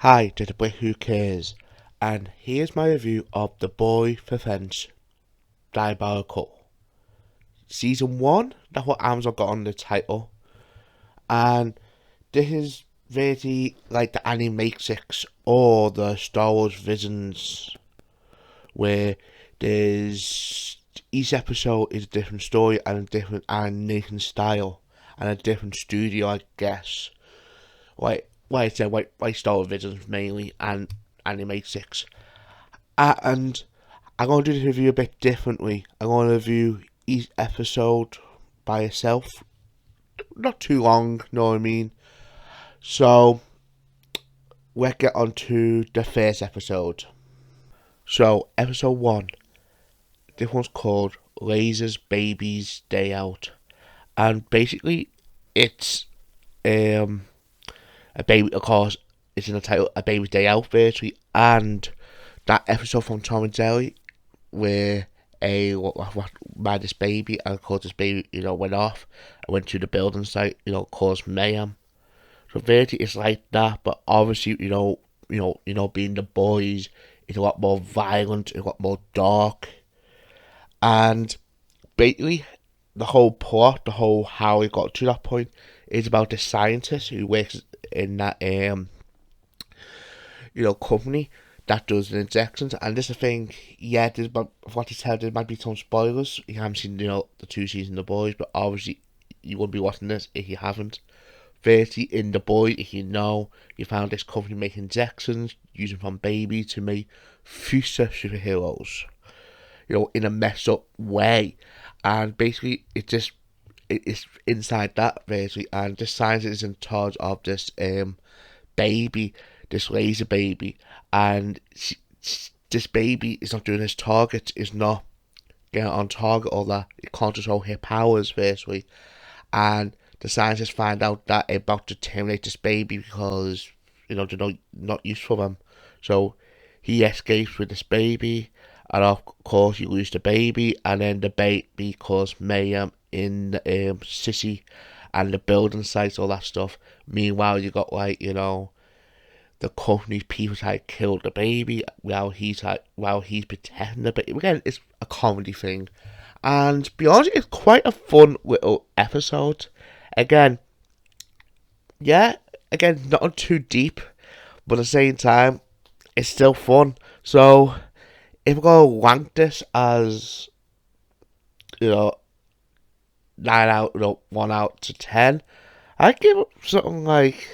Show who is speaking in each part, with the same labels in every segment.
Speaker 1: Hi to the boy who cares, and here's my review of The Boy Prevents Diabolical. Season 1, that's what Amazon got on the title, and this is really like the Animatrix or the Star Wars Visions, where there's each episode is a different story and a different animation style, and a different studio, I guess. Like I said, like Star Wars Visions mainly, and Animatrix. And I'm going to do this review a bit differently. I'm going to review each episode by itself. Not too long, you know what I mean? So, let's get on to the first episode. So, episode 1. This one's called Lasers Baby's Day Out. And basically, it's a baby, of course, it's in the title, A Baby's Day Out, virtually. And that episode from Tom and Jerry, where what mad this baby, and of course this baby, went off and went to the building site, caused mayhem. So really it's like that, but obviously, being the boys, it's a lot more violent, a lot more dark. And basically the whole plot, the whole how it got to that point is about the scientist who works in that company that does the injections. And this is the thing, yeah, what to tell, there might be some spoilers. You haven't seen, the 2 seasons of The Boys, but obviously you wouldn't be watching this if you haven't. Firstly, in The Boys, if you found this company making injections, using from baby to make future superheroes, in a messed up way. And basically, it's inside that, basically, and the scientist is in charge of this baby, this laser baby, and this baby is not doing his target, is not getting on target, or that it can't control her powers, basically. And the scientists find out that they're about to terminate this baby because, they're not useful for them. So he escapes with this baby, and of course you lose the baby, and then the baby causes mayhem in the city and the building sites, all that stuff. Meanwhile, you got the company's people try to kill the baby while he's protecting the baby. Again, it's a comedy thing, and to be honest, it's quite a fun little episode. Again, not too deep, but at the same time, it's still fun. So, if we're gonna rank this as 1 out to 10, I'd give it something like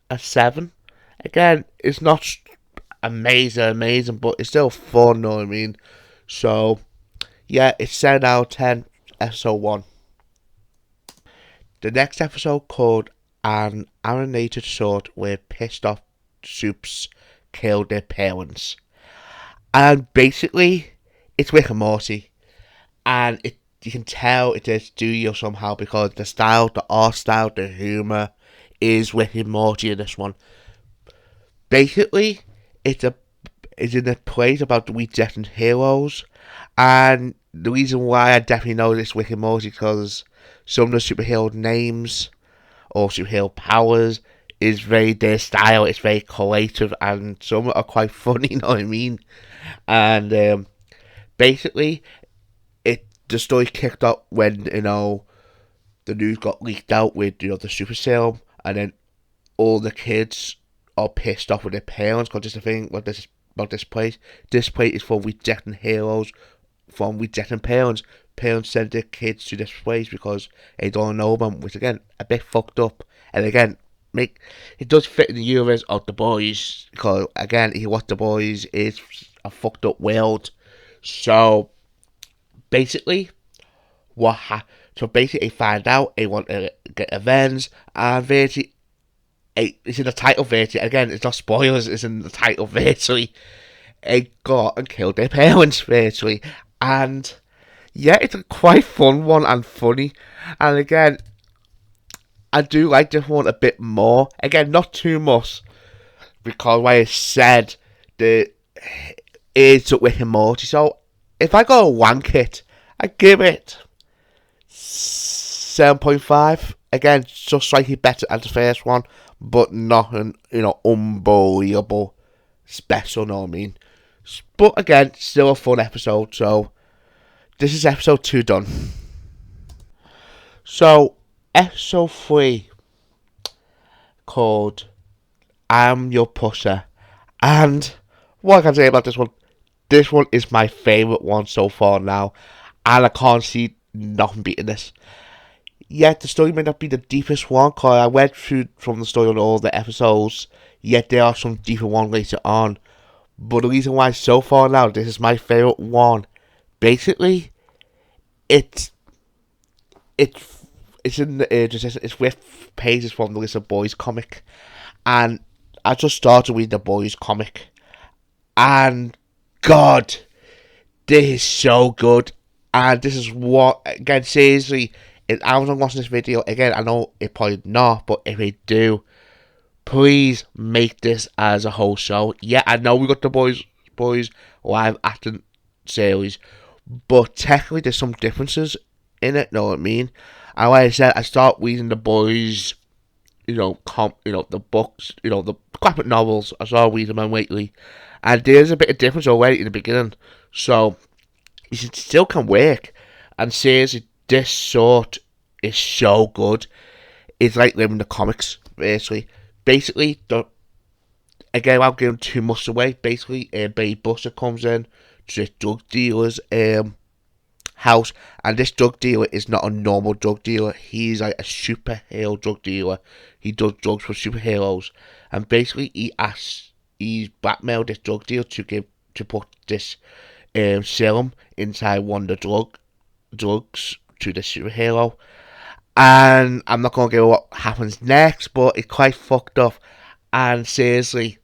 Speaker 1: a 7. Again, it's not amazing, but it's still fun, know what I mean? So, yeah, it's 7 out of 10, episode 1. The next episode, called An Animated Short Where Pissed Off Soups Killed Their Parents. And basically, it's Rick and Morty. And you can tell it's a studio somehow, because the style, the art style, the humour is Rick and Morty in this one. Basically, it's in a place about the rejected heroes, and the reason why I definitely know this Rick and Morty, because some of the superhero names or superhero powers is very their style. It's very creative, and some are quite funny. You know what I mean? And basically, the story kicked off when the news got leaked out with the super serum, and then all the kids are pissed off with their parents, because just the thing about this place. This place is for rejecting heroes from rejecting parents. Parents send their kids to this place because they don't know them, which again a bit fucked up. And again, it does fit in the universe of The Boys, because again, if you watch The Boys, it's a fucked up world. So basically, they find out they want to get revenge, and virtually, it's in the title, virtually. Again, it's not spoilers, it's in the title, virtually. They got and killed their parents, virtually. And yeah, it's a quite fun one and funny. And again, I do like this one a bit more. Again, not too much, because like I said, it's up with him Morty. So if I go wank it, I give it 7.5. Again, just slightly better than the first one, but nothing, unbelievable special, know what I mean? But again, still a fun episode, so this is episode 2 done. So, episode 3, called I'm Your Pusher. And what I can say about this one is my favourite one so far now, and I can't see nothing beating this. Yet the story may not be the deepest one, because I went through from the story on all the episodes, yet there are some deeper ones later on. But the reason why so far now this is my favourite one, basically, it's in the it's with pages from the List of Boys comic, and I just started reading the Boys comic, and God, this is so good, and this is what, again, seriously, if Amazon watching this video, again, I know it probably not, but if they do, please make this as a whole show. Yeah, I know we got the boys live acting series, but technically there's some differences in it, know what I mean? And like I said, I start reading the boys, the books, the graphic novels. I started reading them lately, and there's a bit of difference already in the beginning. So it still can work. And seriously, this sort is so good. It's like living the comics, basically. Basically, again, without giving too much away, basically, Baby Buster comes in to this drug dealer's house, and this drug dealer is not a normal drug dealer. He's like a superhero drug dealer. He does drugs for superheroes, and basically he's blackmailed this drug dealer to put this serum inside one of the drugs to the superhero. And I'm not gonna give you what happens next, but it's quite fucked up. And seriously,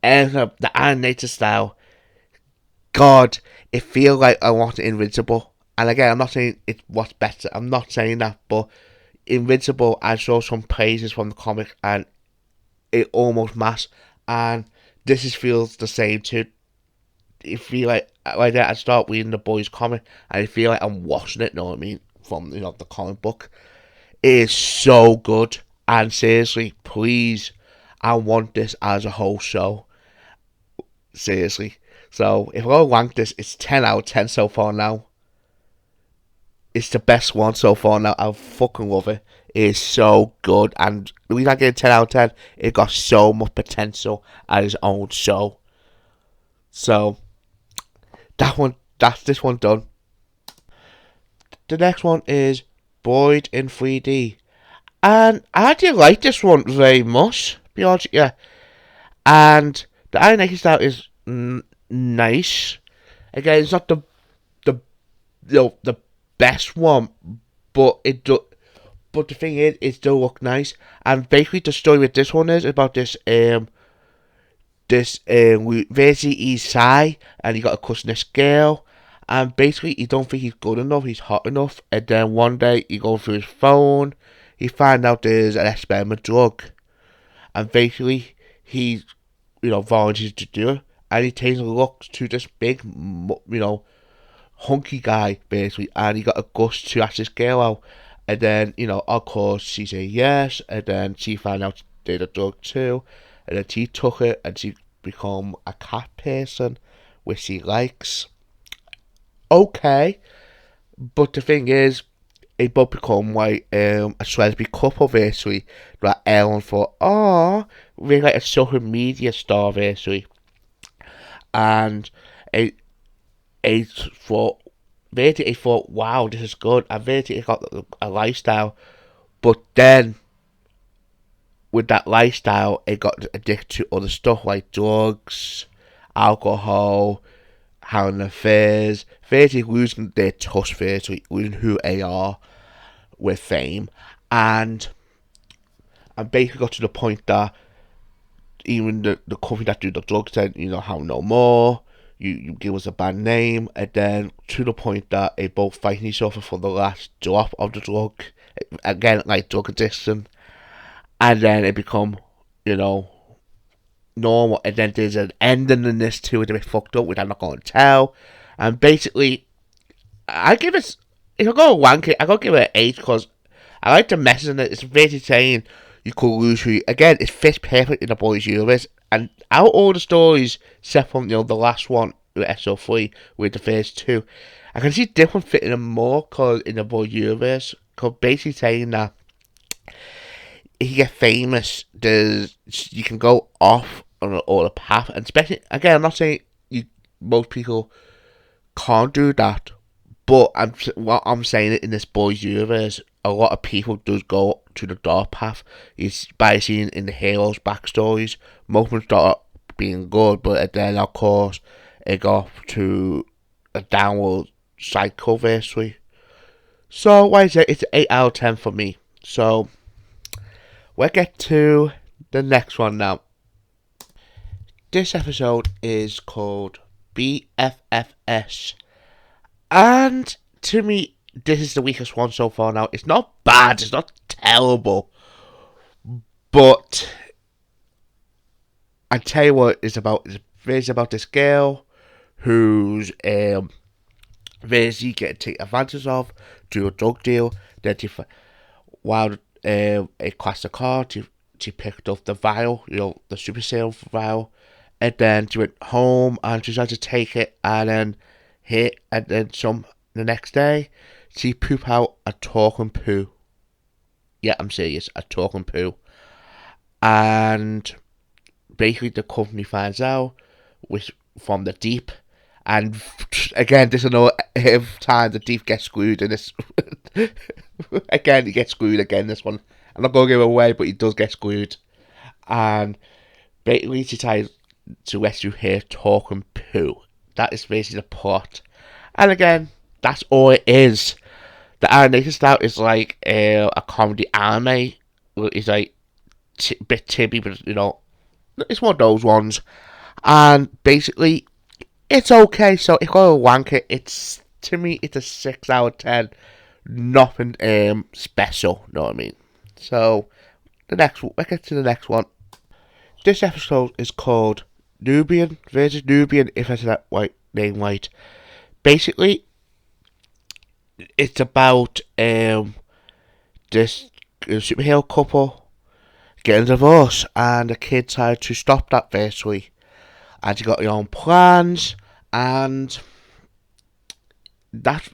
Speaker 1: the animated style, God, it feels like I want Invincible. And again, I'm not saying it's what's better. I'm not saying that, but Invincible, I saw some praises from the comic, and it almost matched. And this feels the same too. It feel like that. I start reading the boys' comic, and I feel like I'm watching it. Know what I mean? From the comic book, it is so good. And seriously, please, I want this as a whole show. Seriously. So if I rank this, it's 10 out of 10 so far now. It's the best one so far now. I fucking love it. It is so good, and the reason I get 10 out of 10, it got so much potential as its own show. So that's this one done. The next one is Boyd in 3D, and I didn't like this one very much, to be honest with you. And the animation style is nice. Again, it's not the best one, but it do. But the thing is, it still look nice. And basically, the story with this one is about this basically he's shy, and he got a cousin, this girl, and basically he don't think he's good enough, he's hot enough, and then one day he goes through his phone, he find out there's an experimental drug, and basically he volunteers to do it, and he takes a look to this big hunky guy, basically, and he got a gust to ask this girl out, and then of course she say yes, and then she find out they the drug too, and then she took it, and she become a cat person, which she likes. Okay, but the thing is, they both become like a lesbian couple, basically. Like Ellen thought, we're like a social media star, basically, and I thought, basically, I thought, wow, this is good. And basically, got a lifestyle, but then with that lifestyle, it got addicted to other stuff like drugs, alcohol, having affairs, basically losing their touch, basically losing who they are with fame, and basically got to the point that even the company that do the drugs said, how no more. You give us a bad name, and then to the point that they both fighting each other for the last drop of the drug, again like drug addiction, and then it become normal, and then there's an ending in this too, it's a bit fucked up, which I'm not going to tell, and basically, I give it, if I go rank it, I gotta give it an 8, because I like the message in it. It's basically saying, you could lose who. Again, it fits perfect in the boys' universe, and out of all the stories, except from the last one with SO3 with the first two, I can see different fitting them more cause in the boys' universe. Cause basically saying that if you get famous, you can go off on a path, and especially again, I'm not saying most people can't do that, but what I'm saying it in this boys' universe, a lot of people does go to the dark path. It's by seeing in the heroes' backstories, most of them start being good, but then of course it got to a downward cycle basically. So why is it? It's an 8 out of 10 for me. So we'll get to the next one now. This episode is called Bffs, and to me, this is the weakest one so far now. It's not bad, it's not terrible, but I tell you what it's about. It's about this girl who's basically getting taken advantage of through a drug deal. Then while it crashed the car, she picked up the vial, the super sale vial, and then she went home and she tried to take it, and then the next day she pooped out a talking poo. Yeah, I'm serious, a talking poo. And basically the company finds out from the deep, and again this is another time the deep gets screwed in this. Again he gets screwed again this one. I'm not gonna give it away, but he does get screwed, and basically she tries to rescue her talking poo. That is basically the plot, and again that's all it is. The animation style is like a comedy anime. It's like bit tippy, but it's one of those ones. And basically, it's okay. So if I wank it, to me it's a 6 out of 10. Nothing special. You know what I mean? So let's get to the next one. This episode is called Nubian versus Nubian. If I said that name right. Basically, it's about this superhero couple getting divorced, and the kid tried to stop that basically. And you got your own plans, and that's.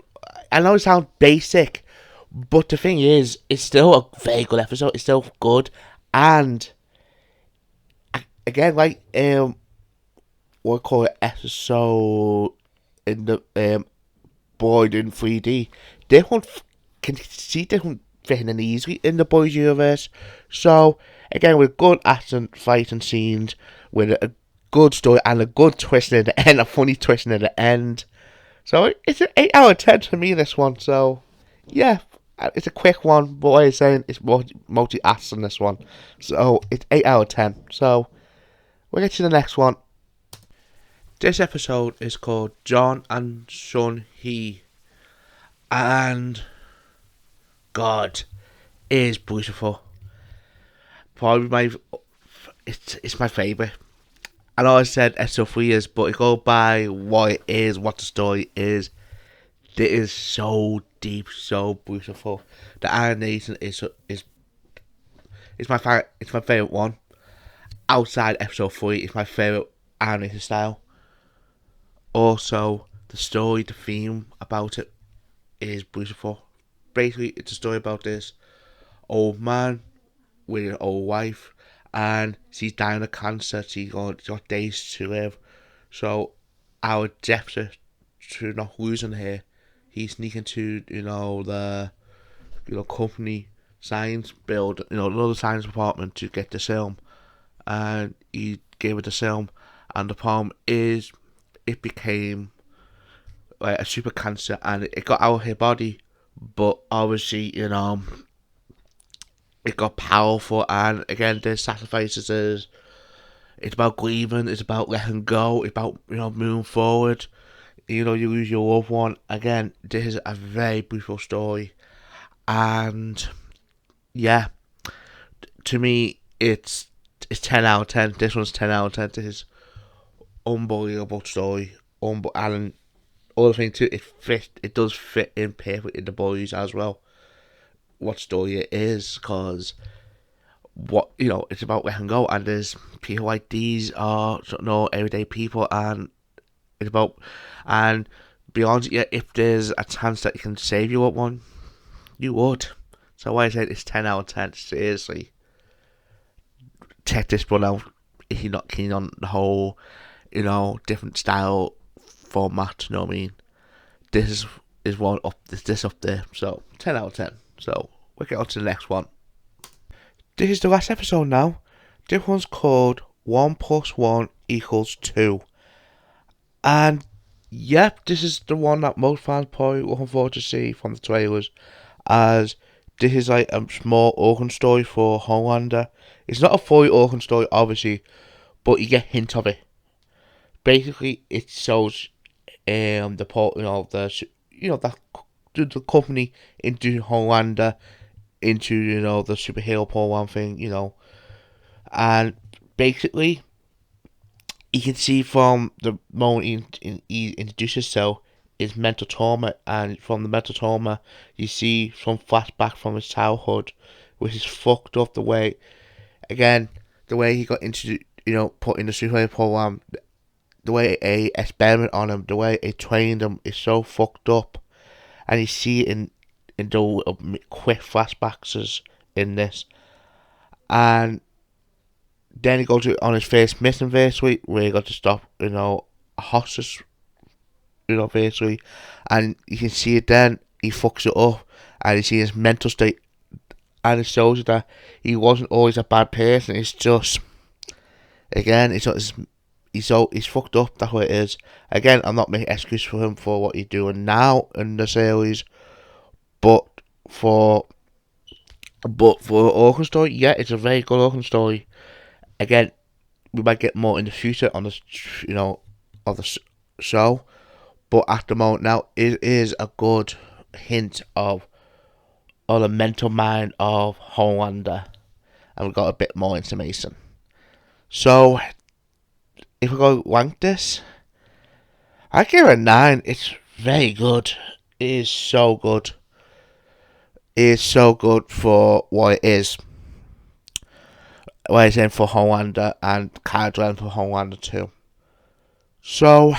Speaker 1: I know it sounds basic, but the thing is, it's still a very good episode. It's still good, and again, like what I call it episode in the Boyd in 3D. Different can see different fitting in easily in the boys universe. So again, with good action fighting scenes, with a good story and a good twist in the end, a funny twist in the end. So it's an 8 out of 10 for me, this one. So yeah, it's a quick one, but what I'm saying it's multi-ass in this one. So it's 8 out of 10. So we'll get to the next one. This episode is called John and Sun-Hee, and God, it is beautiful. Probably it's my favourite. I know I said SO3 is, but it goes by what it is, what the story is. It is so deep, so beautiful. The animation is my favorite. It's my favorite one. Outside episode 3, it's my favorite animation style. Also, the story, the theme about it is beautiful. Basically, it's a story about this old man with an old wife, and she's dying of cancer. She's got days to live. So, our desperate to not losing her, he's sneaking to the company science build, another science department to get the serum, and he gave it the serum, and the problem is it became like a super cancer, and it got out of her body, but obviously it got powerful, and again the sacrifices is it's about grieving, it's about letting go, it's about moving forward. You lose your loved one. Again, this is a very beautiful story, and yeah, to me it's 10 out of 10. This one's 10 out of 10. This is unbelievable story. And other thing too, it does fit in perfect in the boys as well. What story it is, because what, it's about where I can go, and there's people like these are everyday people, and it's about, and beyond it, if there's a chance that you can save you at one, you would. So why I said it's 10 out of 10. Seriously, check this one out if you're not keen on the whole, different style format. You know what I mean? This is one up. This up there. So 10 out of 10. So we'll get on to the next one. This is the last episode now. This one's called 1 + 1 = 2. And yep, this is the one that most fans probably looking forward to see from the trailers, as this is like a small origin story for Homelander. It's not a fully origin story, obviously, but you get a hint of it. Basically, it shows the company into Homelander, into the superhero program thing, and basically you can see from the moment he introduces himself is mental trauma, and from the mental trauma you see some flashback from his childhood, which is fucked up. The way he got into put in the superhero program, the way a experiment on him, the way it trained him is so fucked up, and you see it in the quick flashbacks in this, and then he goes on his first mission anniversary where he got to stop a hostage anniversary, and you can see it then he fucks it up, and you see his mental state, and it shows you that he wasn't always a bad person. It's just, again, he's fucked up. That's what it is. Again, I'm not making excuse for him for what he's doing now in the series, but for origin story, yeah, it's a very good origin story. Again, we might get more in the future on this, of the show, but at the moment now, it is a good hint of the mental mind of Homelander, and we got a bit more information. So, if we go rank this, I give it a 9. It's very good. It is so good. It is so good for what it is. What it's in for Homelander, and character for Homelander too. So,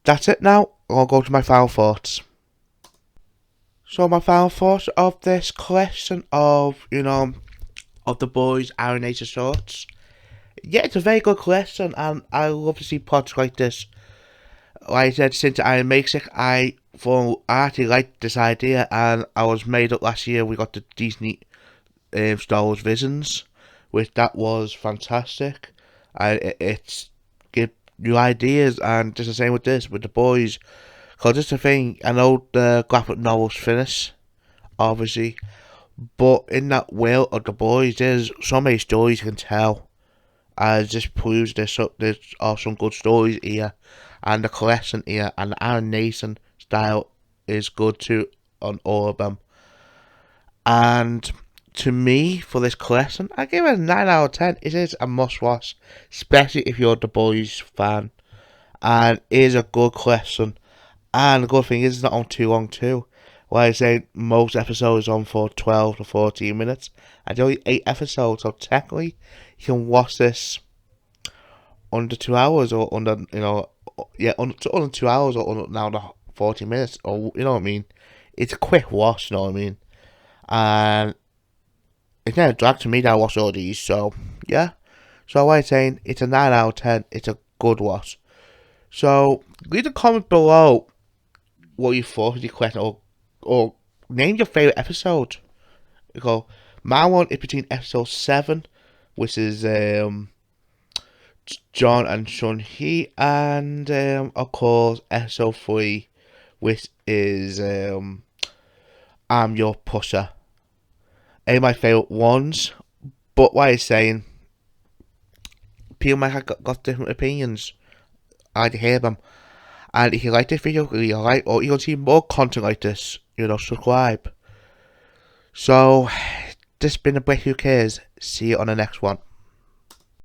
Speaker 1: that's it now. I'll go to my final thoughts. So my final thoughts of this collection of, of the boys' Iron Nature shorts. Yeah, it's a very good collection, and I love to see pods like this. Like I said, since Iron makes it, I actually liked this idea, and I was made up last year. We got the Disney Star Wars Visions, which that was fantastic. And it's give new ideas, and just the same with this, with the boys. Because this is the thing, I know the graphic novels finish, obviously, but in that world of the boys, there's so many stories you can tell. And it just proves there are some good stories here, and the collection here, and the Aaron Nathan style is good too on all of them. And to me, for this collection, I give it a 9 out of 10. It is a must-watch, especially if you're the boys fan, and it is a good collection. And the good thing is, it's not on too long too. Like I say, most episodes on for 12 to 14 minutes, and only 8 episodes, so technically you can watch this under 2 hours, or under under 2 hours, or under 40 minutes, or you know what I mean. It's a quick watch, you know what I mean. And it's never dragged to me that I watch all these, so yeah. So like I'm saying, it's a 9 out of 10. It's a good watch. So leave a comment below what you thought of the question, or name your favourite episode. Because my one is between episode 7, which is John and Sun-Hee, and of course episode 3, which is I'm Your Pusher. My favourite ones, but what I'm saying, people might have got different opinions. I'd hear them. And if you like this video, or you want to see more content like this, subscribe. So, this has been a break. Who cares? See you on the next one.